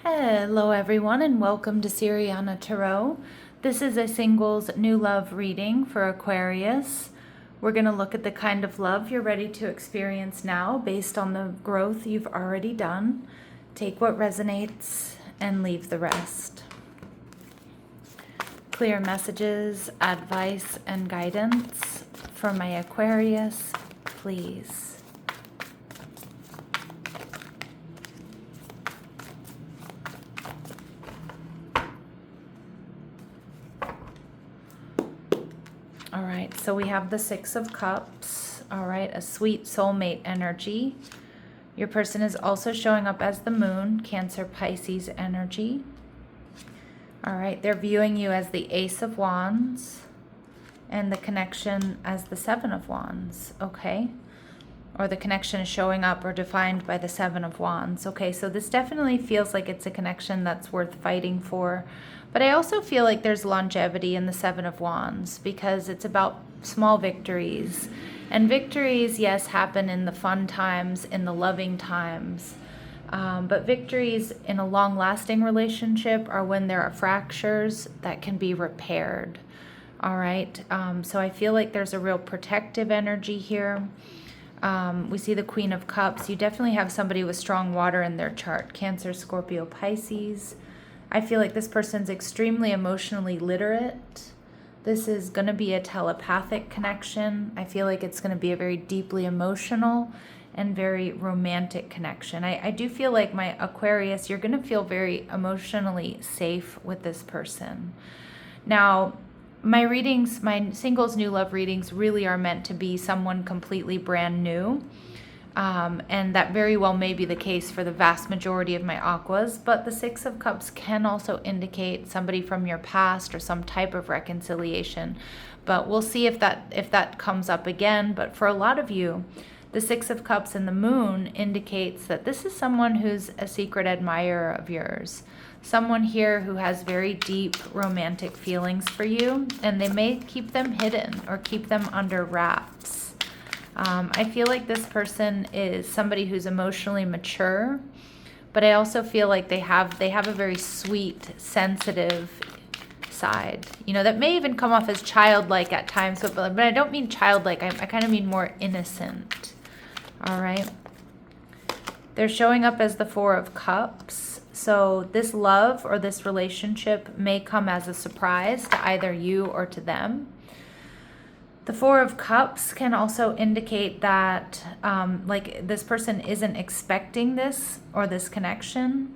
Hello everyone and welcome to Siriana Tarot. This is a singles new love reading for Aquarius. We're going to look at the kind of love you're ready to experience now based on the growth you've already done. Take what resonates and leave the rest. Clear messages, advice, and guidance for my Aquarius, please. All right, so we have the Six of Cups. All right, a sweet soulmate energy. Your person is also showing up as the moon, Cancer, Pisces energy. All right, they're viewing you as the Ace of Wands and the connection as the Seven of Wands, okay? Or the connection is showing up or defined by the Seven of Wands. Okay, so this definitely feels like it's a connection that's worth fighting for. But I also feel like there's longevity in the Seven of Wands because it's about small victories. And victories, yes, happen in the fun times, in the loving times. But victories in a long-lasting relationship are when there are fractures that can be repaired. All right, so I feel like there's a real protective energy here. We see the Queen of Cups. You definitely have somebody with strong water in their chart. Cancer, Scorpio, Pisces. I feel like this person's extremely emotionally literate. This is going to be a telepathic connection. I feel like it's going to be a very deeply emotional and very romantic connection. I do feel like my Aquarius, you're going to feel very emotionally safe with this person. Now, my readings, my singles new love readings really are meant to be someone completely brand new. And that very well may be the case for the vast majority of my aquas, but the Six of Cups can also indicate somebody from your past or some type of reconciliation. But we'll see if that comes up again. But for a lot of you, the Six of Cups and the Moon indicates that this is someone who's a secret admirer of yours. Someone here who has very deep romantic feelings for you, and they may keep them hidden or keep them under wraps. I feel like this person is somebody who's emotionally mature, but I also feel like they have a very sweet, sensitive side. You know, that may even come off as childlike at times, but I don't mean childlike. I kind of mean more innocent. All right. They're showing up as the Four of Cups. So this love or this relationship may come as a surprise to either you or to them. The Four of Cups can also indicate that like this person isn't expecting this or this connection.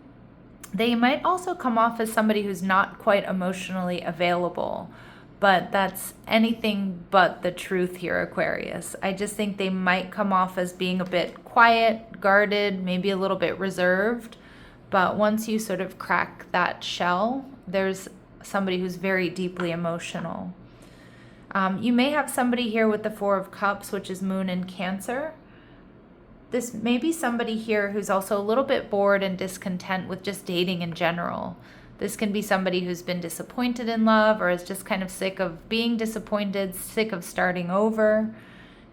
They might also come off as somebody who's not quite emotionally available, but that's anything but the truth here, Aquarius. I just think they might come off as being a bit quiet, guarded, maybe a little bit reserved. But once you sort of crack that shell, there's somebody who's very deeply emotional. You may have somebody here with the Four of Cups, which is Moon in Cancer. This may be somebody here who's also a little bit bored and discontent with just dating in general. This can be somebody who's been disappointed in love or is just kind of sick of being disappointed, sick of starting over,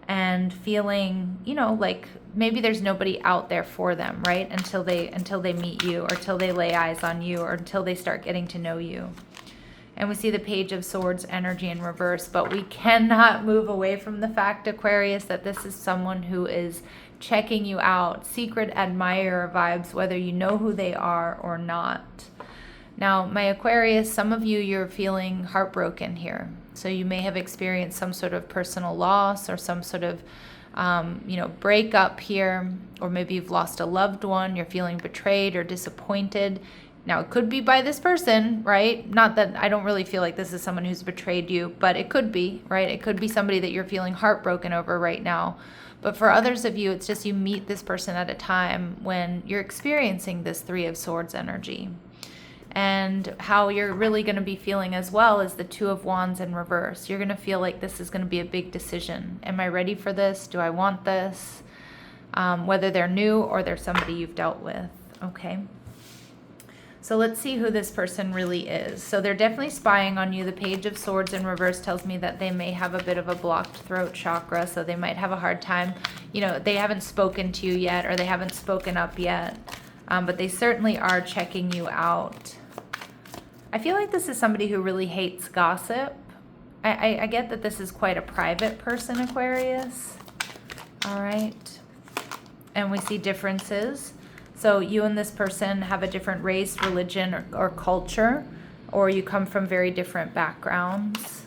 and feeling, you know, like maybe there's nobody out there for them, right? Until they meet you, or till they lay eyes on you, or until they start getting to know you. And we see the Page of Swords energy in reverse, but we cannot move away from the fact, Aquarius, that this is someone who is checking you out, secret admirer vibes, whether you know who they are or not. Now, my Aquarius, some of you, you're feeling heartbroken here. So you may have experienced some sort of personal loss or some sort of, breakup here, or maybe you've lost a loved one, you're feeling betrayed or disappointed. Now, it could be by this person, right? Not that I don't really feel like this is someone who's betrayed you, but it could be, right? It could be somebody that you're feeling heartbroken over right now. But for others of you, it's just you meet this person at a time when you're experiencing this Three of Swords energy. And how you're really going to be feeling as well is the Two of Wands in reverse. You're going to feel like this is going to be a big decision. Am I ready for this? Do I want this? Whether they're new or they're somebody you've dealt with, okay? So let's see who this person really is. So they're definitely spying on you. The Page of Swords in reverse tells me that they may have a bit of a blocked throat chakra, so they might have a hard time. You know, they haven't spoken to you yet, or they haven't spoken up yet. but they certainly are checking you out. I feel like this is somebody who really hates gossip. I get that this is quite a private person, Aquarius. All right. And we see differences. So you and this person have a different race, religion, or culture, or you come from very different backgrounds.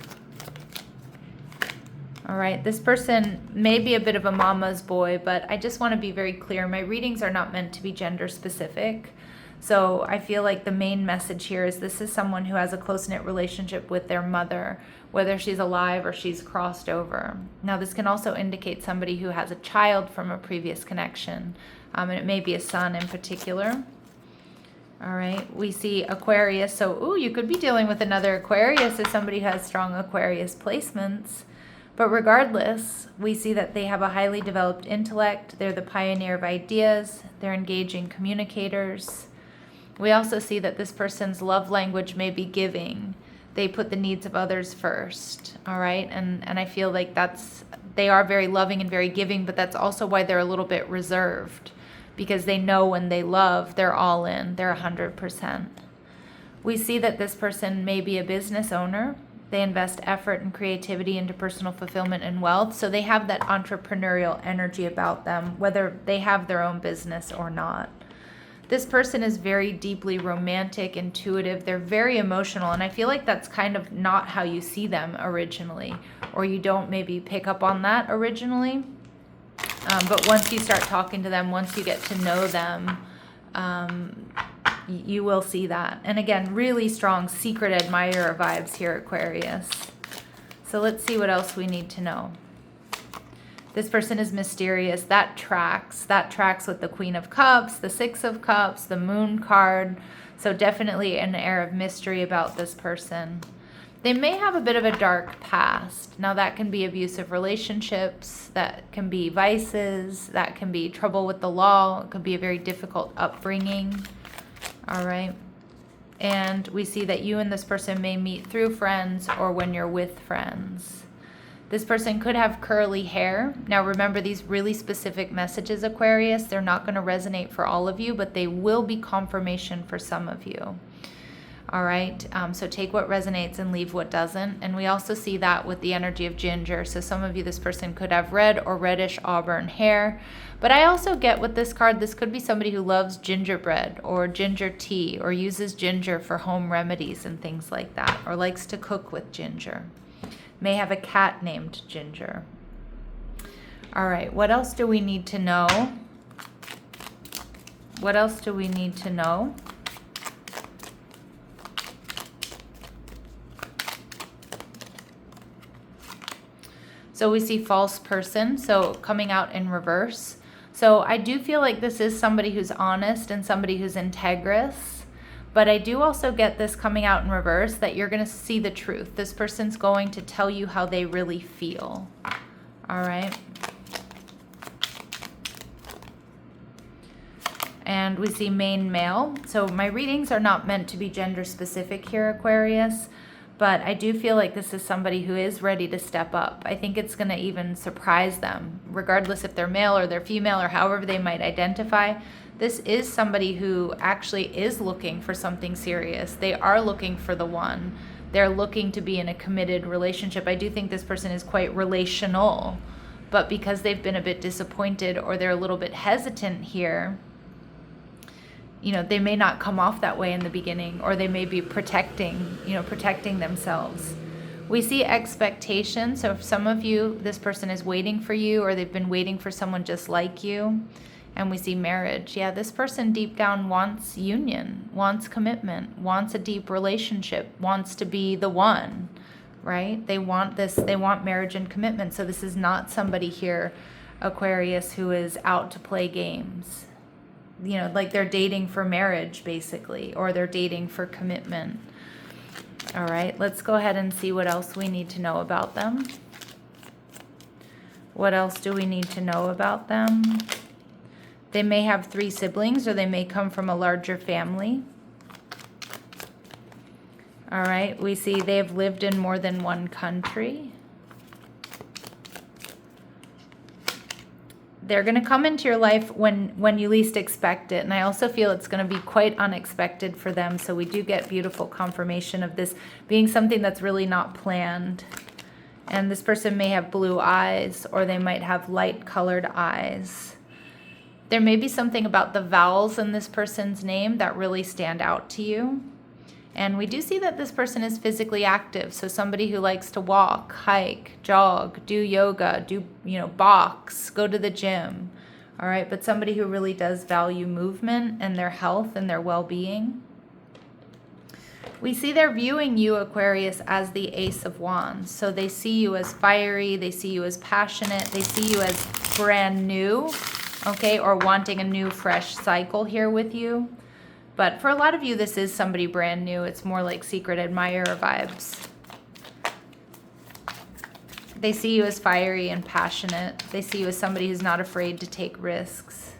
All right, this person may be a bit of a mama's boy, but I just want to be very clear. My readings are not meant to be gender specific. So I feel like the main message here is this is someone who has a close-knit relationship with their mother, whether she's alive or she's crossed over. Now, this can also indicate somebody who has a child from a previous connection, and it may be a son in particular. All right, we see Aquarius. So, you could be dealing with another Aquarius if somebody has strong Aquarius placements. But regardless, we see that they have a highly developed intellect. They're the pioneer of ideas. They're engaging communicators. We also see that this person's love language may be giving. They put the needs of others first, all right? And I feel like they are very loving and very giving, but that's also why they're a little bit reserved, because they know when they love, they're all in, they're 100%. We see that this person may be a business owner. They invest effort and creativity into personal fulfillment and wealth, so they have that entrepreneurial energy about them, whether they have their own business or not. This person is very deeply romantic, intuitive. They're very emotional, and I feel like that's kind of not how you see them originally, or you don't maybe pick up on that originally. But once you start talking to them, once you get to know them, you will see that. And again, really strong secret admirer vibes here, Aquarius. So let's see what else we need to know. This person is mysterious. That tracks. That tracks with the Queen of Cups, the Six of Cups, the Moon card. So definitely an air of mystery about this person. They may have a bit of a dark past. Now that can be abusive relationships, that can be vices, that can be trouble with the law, it could be a very difficult upbringing. All right. And we see that you and this person may meet through friends or when you're with friends. This person could have curly hair. Now remember, these really specific messages, Aquarius, they're not going to resonate for all of you, but they will be confirmation for some of you. All right, so take what resonates and leave what doesn't. And we also see that with the energy of ginger. So some of you, this person could have red or reddish auburn hair. But I also get with this card, this could be somebody who loves gingerbread or ginger tea or uses ginger for home remedies and things like that, or likes to cook with ginger. May have a cat named Ginger. All right, what else do we need to know? What else do we need to know? So we see false person, so coming out in reverse. So I do feel like this is somebody who's honest and somebody who's integrous. But I do also get this coming out in reverse, that you're going to see the truth. This person's going to tell you how they really feel. All right. And we see main male. So my readings are not meant to be gender specific here, Aquarius. But I do feel like this is somebody who is ready to step up. I think it's going to even surprise them, regardless if they're male or they're female or however they might identify. This is somebody who actually is looking for something serious. They are looking for the one. They're looking to be in a committed relationship. I do think this person is quite relational, but because they've been a bit disappointed or they're a little bit hesitant here, you know, they may not come off that way in the beginning, or they may be protecting themselves. We see expectation. So if some of you, this person is waiting for you, or they've been waiting for someone just like you. And we see marriage. Yeah, this person deep down wants union, wants commitment, wants a deep relationship, wants to be the one, right? They want this, they want marriage and commitment. So this is not somebody here, Aquarius, who is out to play games. You know, like they're dating for marriage, basically, or they're dating for commitment. All right, let's go ahead and see what else we need to know about them. What else do we need to know about them? They may have 3 siblings, or they may come from a larger family. All right, we see they have lived in more than one country. they're going to come into your life when you least expect it. And I also feel it's going to be quite unexpected for them. So we do get beautiful confirmation of this being something that's really not planned. And this person may have blue eyes, or they might have light colored eyes. There may be something about the vowels in this person's name that really stand out to you. And we do see that this person is physically active. So somebody who likes to walk, hike, jog, do yoga, do, box, go to the gym. All right. But somebody who really does value movement and their health and their well-being. We see they're viewing you, Aquarius, as the Ace of Wands. So they see you as fiery. They see you as passionate. They see you as brand new. Okay. Or wanting a new, fresh cycle here with you. But for a lot of you, this is somebody brand new. It's more like secret admirer vibes. They see you as fiery and passionate. They see you as somebody who's not afraid to take risks.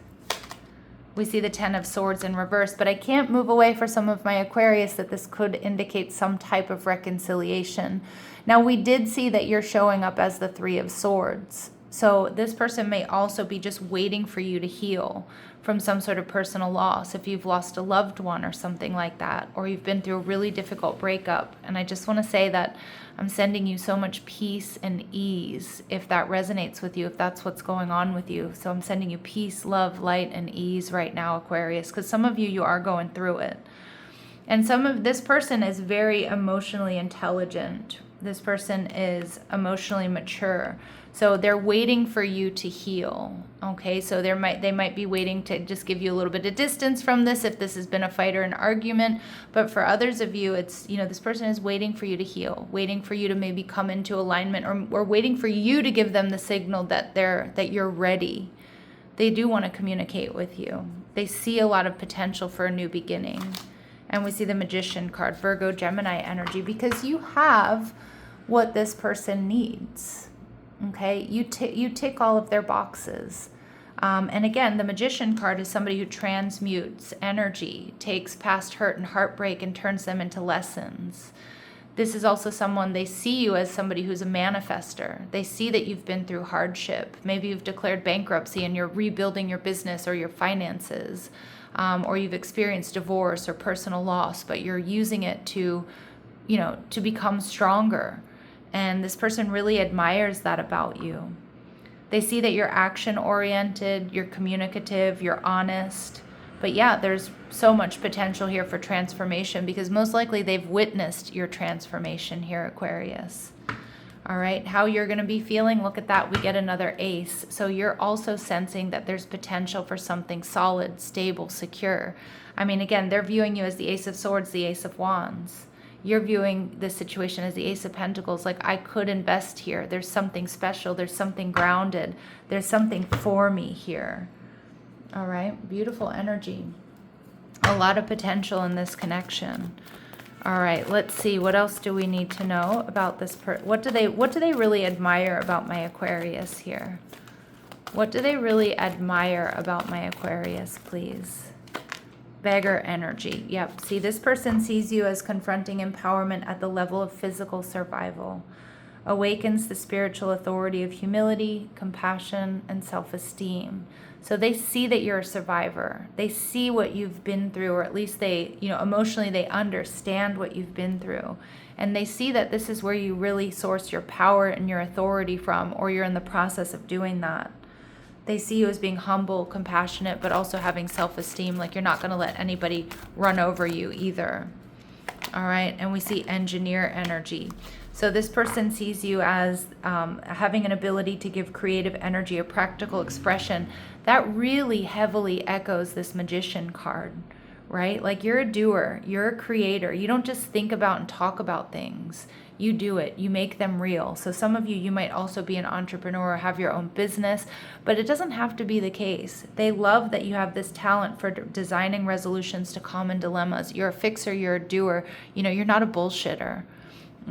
We see the Ten of Swords in reverse, but I can't move away for some of my Aquarius that this could indicate some type of reconciliation. Now, we did see that you're showing up as the Three of Swords. So this person may also be just waiting for you to heal from some sort of personal loss, if you've lost a loved one or something like that, or you've been through a really difficult breakup. And I just want to say that I'm sending you so much peace and ease, if that resonates with you, if that's what's going on with you. So I'm sending you peace, love, light, and ease right now, Aquarius, because some of you are going through it. And this person is very emotionally intelligent. This person is emotionally mature. So they're waiting for you to heal. Okay, so they might be waiting to just give you a little bit of distance from this if this has been a fight or an argument. But for others of you, it's, this person is waiting for you to heal, waiting for you to maybe come into alignment, or waiting for you to give them the signal that you're ready. They do want to communicate with you. They see a lot of potential for a new beginning. And we see the Magician card, Virgo, Gemini energy, because you have what this person needs. Okay, you tick all of their boxes. And again, the Magician card is somebody who transmutes energy, takes past hurt and heartbreak and turns them into lessons. This is also someone, they see you as somebody who's a manifester. They see that you've been through hardship. Maybe you've declared bankruptcy and you're rebuilding your business or your finances, or you've experienced divorce or personal loss, but you're using it to become stronger. And this person really admires that about you. They see that you're action-oriented, you're communicative, you're honest. But yeah, there's so much potential here for transformation, because most likely they've witnessed your transformation here, Aquarius. All right, how you're going to be feeling, look at that. We get another ace. So you're also sensing that there's potential for something solid, stable, secure. I mean, again, they're viewing you as the Ace of Swords, the Ace of Wands. You're viewing this situation as the Ace of Pentacles, like I could invest here. There's something special. There's something grounded. There's something for me here. All right, beautiful energy. A lot of potential in this connection. All right, let's see. What else do we need to know about this what do they really admire about my Aquarius here? What do they really admire about my Aquarius, please? Beggar energy. Yep. See, this person sees you as confronting empowerment at the level of physical survival. Awakens the spiritual authority of humility, compassion, and self-esteem. So they see that you're a survivor. They see what you've been through, or at least they, emotionally they understand what you've been through. And they see that this is where you really source your power and your authority from, or you're in the process of doing that. They see you as being humble, compassionate, but also having self-esteem, like you're not going to let anybody run over you either. All right, and we see engineer energy. So this person sees you as having an ability to give creative energy, a practical expression. That really heavily echoes this Magician card, right? Like you're a doer, you're a creator. You don't just think about and talk about things. You do it. You make them real. So some of you might also be an entrepreneur or have your own business, but it doesn't have to be the case. They love that you have this talent for designing resolutions to common dilemmas. You're a fixer, you're a doer. You're not a bullshitter.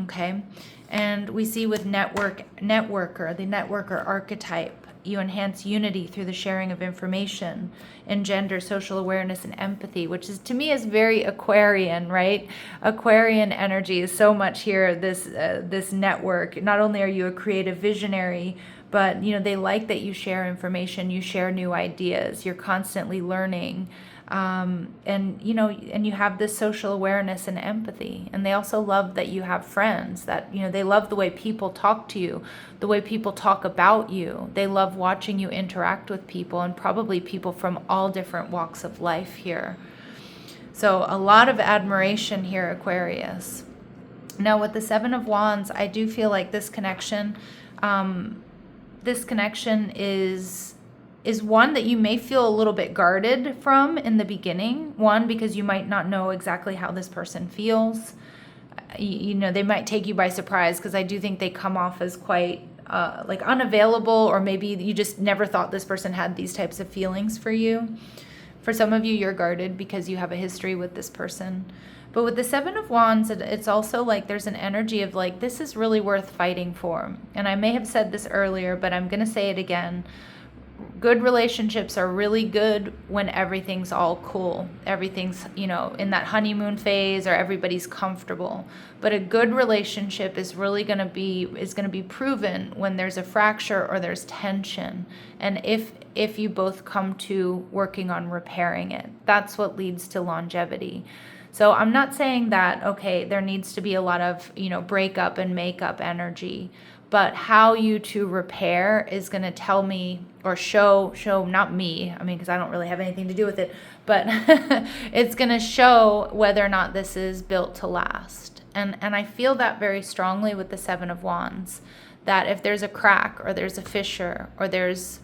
Okay? And we see with networker, the networker archetype, you enhance unity through the sharing of information, engender social awareness and empathy, which is, to me, is very Aquarian, right? Aquarian energy is so much here, this network. Not only are you a creative visionary, but they like that you share information, you share new ideas, you're constantly learning, and you have this social awareness and empathy. And they also love that you have friends, that they love the way people talk to you, the way people talk about you. They love watching you interact with people, and probably people from all different walks of life here. So a lot of admiration here, Aquarius. Now with the Seven of Wands, I do feel like this connection is one that you may feel a little bit guarded from in the beginning. One, because you might not know exactly how this person feels. They might take you by surprise, because I do think they come off as quite like unavailable, or maybe you just never thought this person had these types of feelings for you. For some of you, you're guarded because you have a history with this person. But with the Seven of Wands, it's also like there's an energy of like, this is really worth fighting for. And I may have said this earlier, but I'm going to say it again. Good relationships are really good when everything's all cool. Everything's, in that honeymoon phase, or everybody's comfortable. But a good relationship is really going to be proven when there's a fracture or there's tension. And if you both come to working on repairing it, that's what leads to longevity. So I'm not saying that, okay, there needs to be a lot of, breakup and makeup energy, but how you two repair is going to tell me, or show, not me, because I don't really have anything to do with it, but it's going to show whether or not this is built to last. And I feel that very strongly with the Seven of Wands, that if there's a crack, or there's a fissure, or there's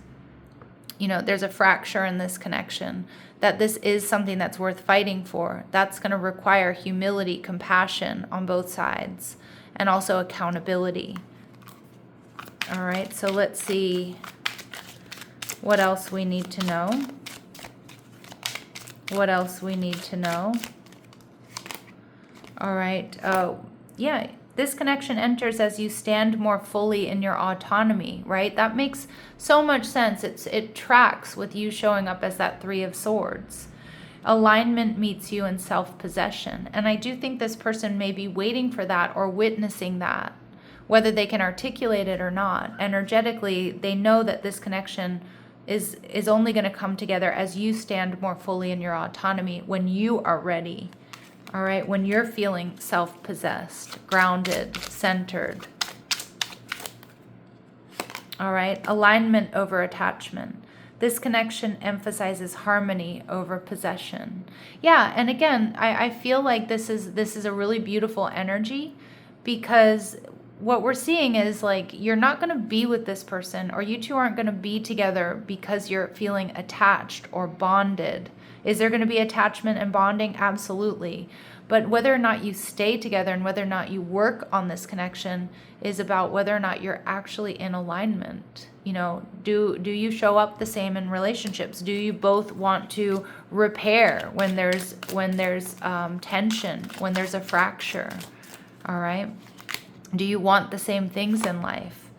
a fracture in this connection, that this is something that's worth fighting for. That's going to require humility, compassion on both sides, and also accountability. All right, so let's see what else we need to know. What else we need to know? All right, yeah. This connection enters as you stand more fully in your autonomy, right? That makes so much sense. It tracks with you showing up as that Three of Swords. Alignment meets you in self-possession. And I do think this person may be waiting for that, or witnessing that, whether they can articulate it or not. Energetically, they know that this connection is only going to come together as you stand more fully in your autonomy, when you are ready. All right, when you're feeling self-possessed, grounded, centered. All right, alignment over attachment. This connection emphasizes harmony over possession. Yeah, and again, I feel like this is a really beautiful energy, because what we're seeing is like, you're not going to be with this person, or you two aren't going to be together because you're feeling attached or bonded. Is there going to be attachment and bonding? Absolutely. But whether or not you stay together and whether or not you work on this connection is about whether or not you're actually in alignment. Do you show up the same in relationships? Do you both want to repair when there's tension, when there's a fracture? All right. Do you want the same things in life?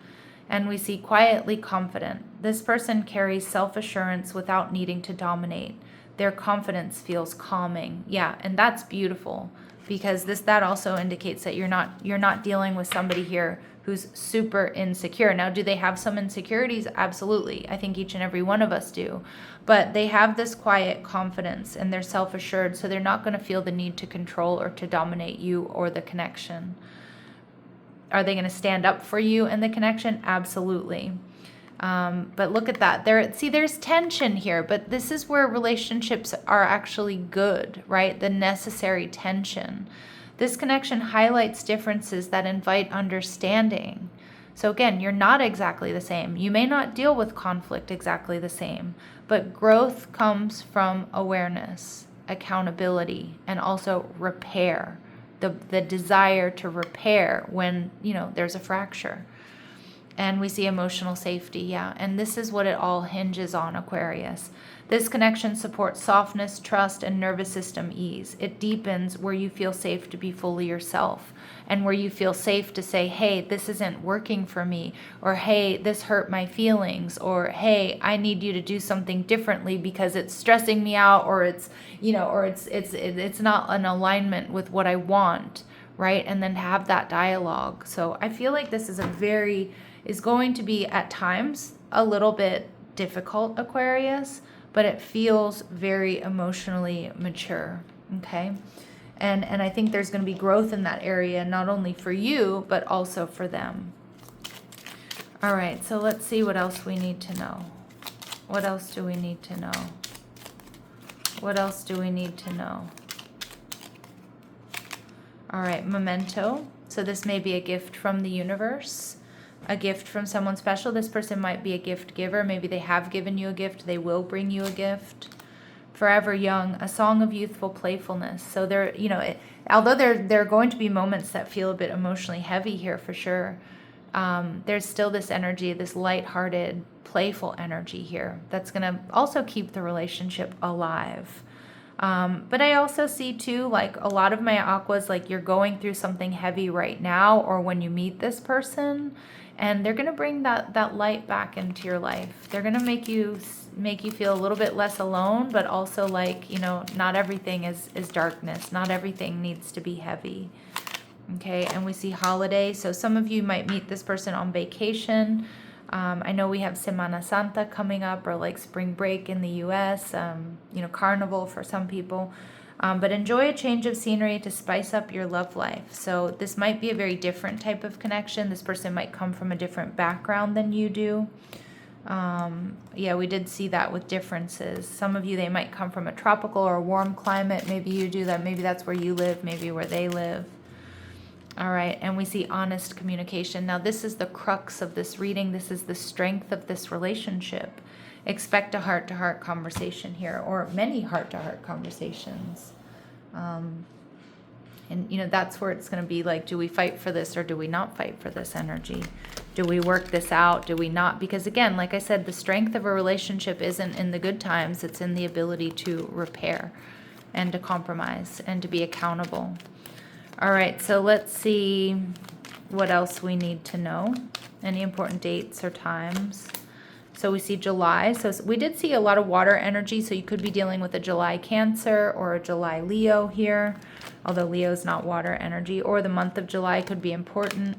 And we see quietly confident. This person carries self-assurance without needing to dominate. Their confidence feels calming. Yeah, and that's beautiful, because that also indicates that you're not dealing with somebody here who's super insecure. Now, do they have some insecurities? Absolutely. I think each and every one of us do. But they have this quiet confidence, and they're self-assured, so they're not going to feel the need to control or to dominate you or the connection. Are they going to stand up for you in the connection? Absolutely. But look at that. There's tension here, but this is where relationships are actually good, right? The necessary tension. This connection highlights differences that invite understanding. So again, you're not exactly the same. You may not deal with conflict exactly the same, but growth comes from awareness, accountability, and also repair. The desire to repair when, there's a fracture. And we see emotional safety, yeah. And this is what it all hinges on, Aquarius. This connection supports softness, trust, and nervous system ease. It deepens where you feel safe to be fully yourself, and where you feel safe to say, hey, this isn't working for me, or hey, this hurt my feelings, or hey, I need you to do something differently because it's stressing me out, or it's not in alignment with what I want, right? And then have that dialogue. So I feel like this is a very is going to be at times a little bit difficult, Aquarius, but it feels very emotionally mature, okay? And I think there's going to be growth in that area, not only for you, but also for them. All right, so let's see what else we need to know. What else do we need to know? What else do we need to know? All right, memento. So this may be a gift from the universe, a gift from someone special. This person might be a gift giver. Maybe they have given you a gift. They will bring you a gift. Forever young, a song of youthful playfulness. So there, you know, although there are going to be moments that feel a bit emotionally heavy here for sure, there's still this energy, this lighthearted, playful energy here that's going to also keep the relationship alive. But I also see too, like a lot of my aquas, like you're going through something heavy right now, or when you meet this person, and they're going to bring that light back into your life. They're going to make you feel a little bit less alone, but also like, you know, not everything is darkness. Not everything needs to be heavy. Okay, and we see holiday. So some of you might meet this person on vacation. I know we have Semana Santa coming up, or like spring break in the US, you know, carnival for some people. But enjoy a change of scenery to spice up your love life. So this might be a very different type of connection. This person might come from a different background than you do. Yeah, we did see that with differences. Some of you, they might come from a tropical or a warm climate. Maybe you do that. Maybe that's where you live, maybe where they live. All right, and we see honest communication. Now, this is the crux of this reading. This is the strength of this relationship. Expect a heart-to-heart conversation here, or many heart-to-heart conversations. And, you know, that's where it's going to be like, do we fight for this or do we not fight for this energy? Do we work this out? Do we not? Because, again, like I said, the strength of a relationship isn't in the good times. It's in the ability to repair and to compromise and to be accountable. All right, so let's see what else we need to know. Any important dates or times? So we see July. So we did see a lot of water energy, so you could be dealing with a July Cancer or a July Leo here, although Leo is not water energy, or the month of July could be important.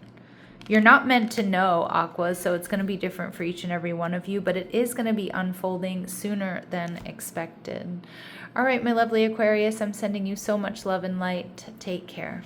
You're not meant to know, Aquas, so it's going to be different for each and every one of you, but it is going to be unfolding sooner than expected. All right, my lovely Aquarius, I'm sending you so much love and light. Take care.